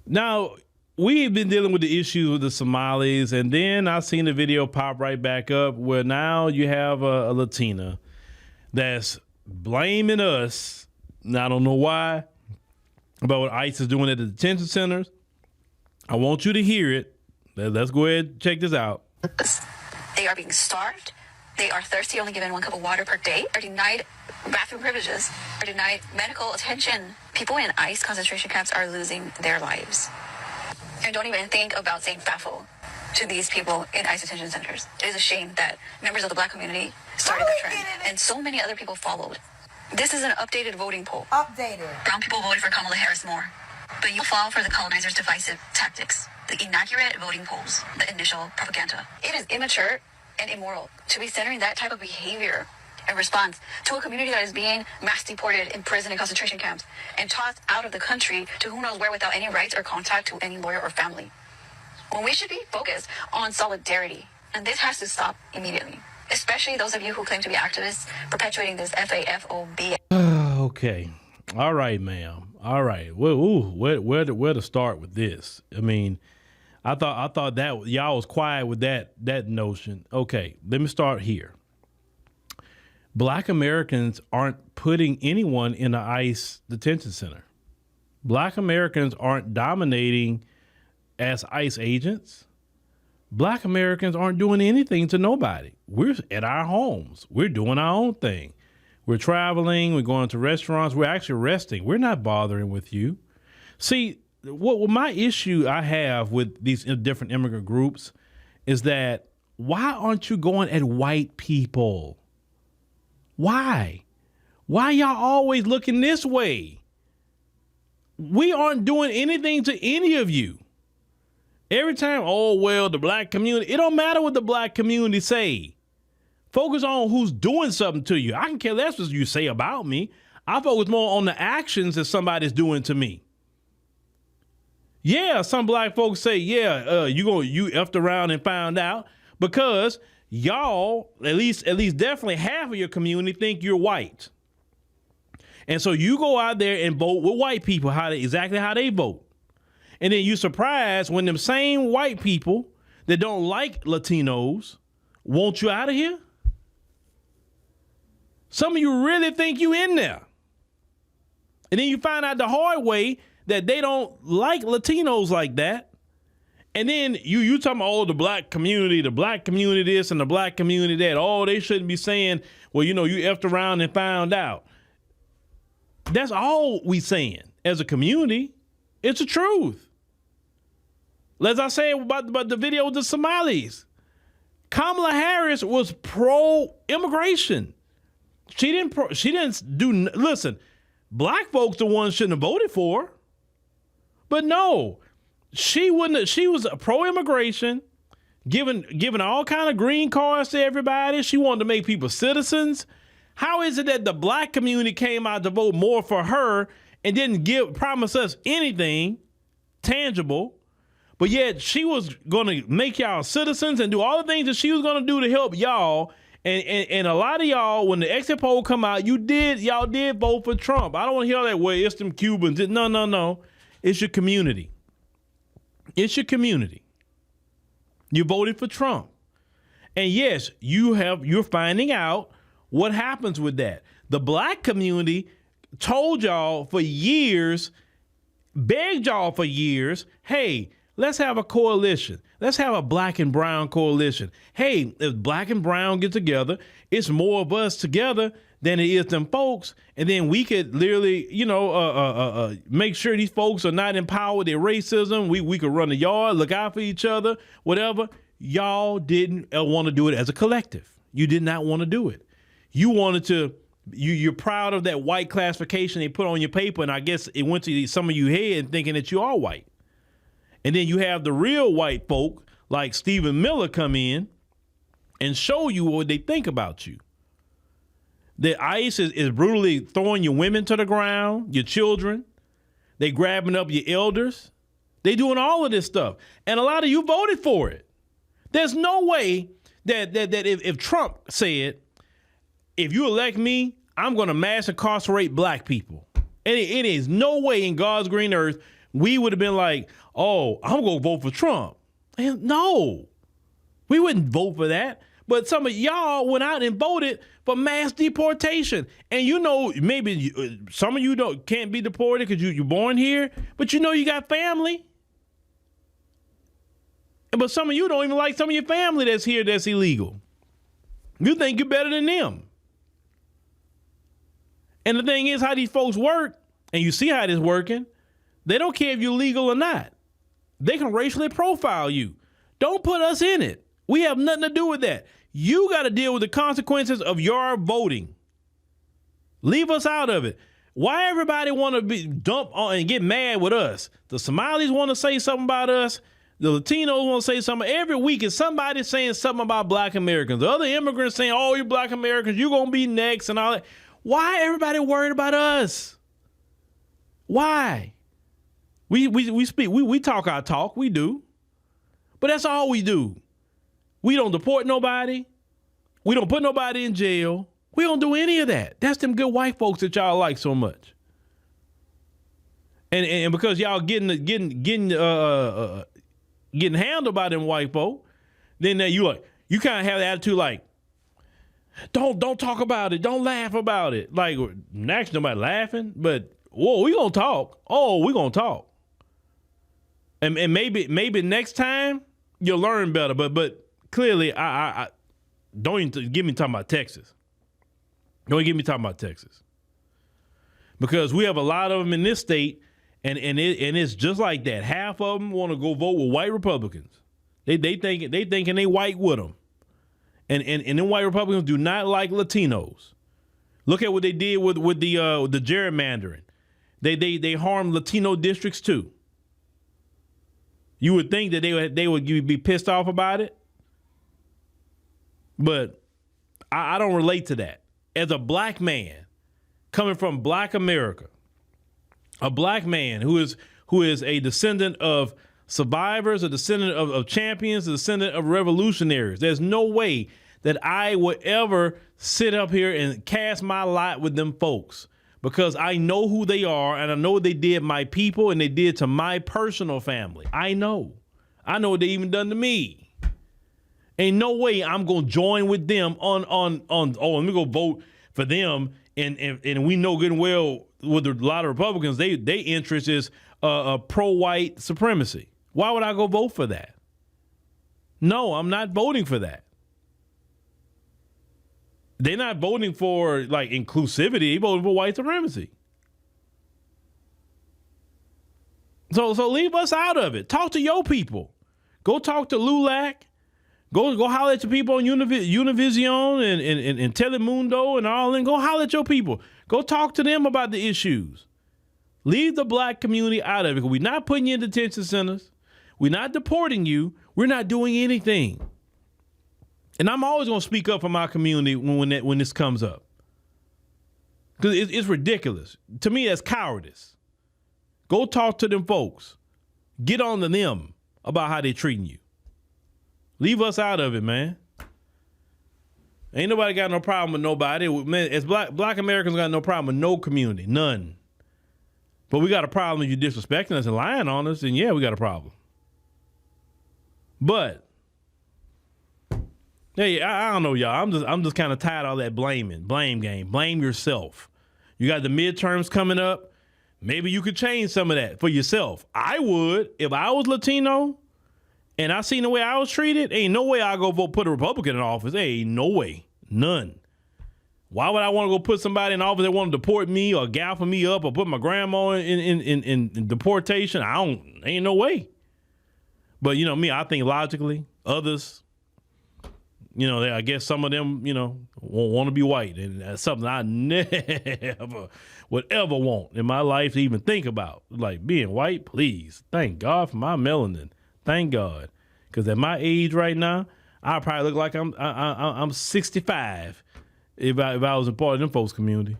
Now, we've been dealing with the issues with the Somalis, and then I seen the video pop right back up where now you have a Latina that's blaming us. Now, I don't know why, about what ICE is doing at the detention centers. I want you to hear it. Let's go ahead and check this out. They are being starved. They are thirsty, only given 1 cup of water per day, are denied bathroom privileges, are denied medical attention. People in ICE concentration camps are losing their lives. And don't even think about saying FAFO to these people in ICE detention centers. It is a shame that members of the Black community started the trend, and so many other people followed. This is an updated voting poll. Brown people voted for Kamala Harris more, but you fall for the colonizers' divisive tactics, the inaccurate voting polls, the initial propaganda. It is immature and immoral to be centering that type of behavior in response to a community that is being mass deported, imprisoned in concentration camps, and tossed out of the country to who knows where without any rights or contact to any lawyer or family. When we should be focused on solidarity, and this has to stop immediately, especially those of you who claim to be activists perpetuating this FAFO BS. Okay. All right, ma'am. All right. Well, where to start with this? I mean, I thought that y'all was quiet with that notion. Okay, let me start here. Black Americans aren't putting anyone in the ICE detention center. Black Americans aren't dominating as ICE agents. Black Americans aren't doing anything to nobody. We're at our homes. We're doing our own thing. We're traveling. We're going to restaurants. We're actually resting. We're not bothering with you. See, what my issue I have with these different immigrant groups is that why aren't you going at white people? Why? Why y'all always looking this way? We aren't doing anything to any of you. Every time, oh, well, the black community, it don't matter what the black community say. Focus on who's doing something to you. I can care less what you say about me. I focus more on the actions that somebody's doing to me. Yeah, some black folks say, yeah, you effed around and found out because y'all, at least definitely half of your community think you're white. And so you go out there and vote with white people, exactly how they vote. And then you surprised when them same white people that don't like Latinos want you out of here. Some of you really think you in there. And then you find out the hard way that they don't like Latinos like that. And then you talking about, oh, the black community this and the black community that. Oh, they shouldn't be saying, well, you effed around and found out. That's all we saying as a community. It's the truth. As I said about the video with the Somalis, Kamala Harris was pro-immigration. She didn't do, listen, black folks the ones shouldn't have voted for her. But no, she was pro-immigration, giving all kind of green cards to everybody. She wanted to make people citizens. How is it that the black community came out to vote more for her and didn't promise us anything tangible, but yet she was going to make y'all citizens and do all the things that she was going to do to help y'all. And a lot of y'all, when the exit poll come out, y'all did vote for Trump. I don't want to hear all that, well, it's them Cubans. No. It's your community. It's your community. You voted for Trump. And yes, you're finding out what happens with that. The black community told y'all for years, begged y'all for years, hey, let's have a coalition. Let's have a black and brown coalition. Hey, if black and brown get together, it's more of us together than it is them folks. And then we could literally, make sure these folks are not empowered in racism. We could run the yard, look out for each other, whatever. Y'all didn't want to do it as a collective. You did not want to do it. You wanted to, you're proud of that white classification they put on your paper. And I guess it went to some of you head thinking that you are white. And then you have the real white folk like Stephen Miller come in and show you what they think about you. The ICE is brutally throwing your women to the ground, your children. They grabbing up your elders. They doing all of this stuff. And a lot of you voted for it. There's no way that if Trump said, if you elect me, I'm going to mass incarcerate black people. And it is no way in God's green earth we would have been like, oh, I'm going to vote for Trump. And no, we wouldn't vote for that. But some of y'all went out and voted for mass deportation. And maybe some of you can't be deported because you're born here, but you got family. But some of you don't even like some of your family that's here that's illegal. You think you're better than them. And the thing is how these folks work, and you see how this working, they don't care if you're legal or not. They can racially profile you. Don't put us in it. We have nothing to do with that. You got to deal with the consequences of your voting. Leave us out of it. Why everybody want to be dumped on and get mad with us? The Somalis want to say something about us. The Latinos want to say something. Every week is somebody saying something about black Americans. The other immigrants saying, oh, you black Americans, you're going to be next and all that. Why everybody worried about us? Why? We speak, we talk our talk, we do. But that's all we do. We don't deport nobody. We don't put nobody in jail. We don't do any of that. That's them good white folks that y'all like so much. And because y'all getting handled by them white folk, then you kind of have the attitude like, don't talk about it. Don't laugh about it. Like, actually nobody laughing, but whoa, we gonna talk. Oh, we gonna talk. And maybe next time you'll learn better. But clearly, I don't even get me talking about Texas. Don't even get me talking about Texas. Because we have a lot of them in this state, and it's just like that. Half of them want to go vote with white Republicans. They thinking they white with them. And them white Republicans do not like Latinos. Look at what they did with the gerrymandering. They harmed Latino districts too. You would think that they would be pissed off about it, but I don't relate to that. As a black man coming from black America, a black man who is a descendant of survivors, a descendant of champions, a descendant of revolutionaries, there's no way that I would ever sit up here and cast my lot with them folks, because I know who they are and I know what they did my people and they did to my personal family. I know what they even done to me. Ain't no way I'm gonna join with them on let me go vote for them and we know good and well with a lot of Republicans, they interest is pro-white supremacy. Why would I go vote for that? No, I'm not voting for that. They're not voting for like inclusivity. They're voting for white supremacy. So leave us out of it. Talk to your people. Go talk to LULAC. Go holler at your people on Univision and Telemundo and all, and go holler at your people. Go talk to them about the issues. Leave the black community out of it. We're not putting you in detention centers. We're not deporting you. We're not doing anything. And I'm always going to speak up for my community when this comes up. Because it's ridiculous. To me, that's cowardice. Go talk to them folks. Get on to them about how they're treating you. Leave us out of it, man. Ain't nobody got no problem with nobody. Man, as black Americans got no problem with no community. None. But we got a problem if you're disrespecting us and lying on us, and yeah, we got a problem. But hey, I don't know, y'all. I'm just kind of tired of all that blame game. Blame yourself. You got the midterms coming up. Maybe you could change some of that for yourself. I would. If I was Latino and I seen the way I was treated, ain't no way I go put a Republican in office. Ain't no way. None. Why would I want to go put somebody in office that want to deport me or gaffle me up or put my grandma in deportation? Ain't no way. But you know me, I think logically. Others, I guess some of them, want to be white. And that's something I never would ever want in my life to even think about. Like being white, please. Thank God for my melanin. Thank God. Because at my age right now, I probably look like I'm 65 if I was a part of them folks' community.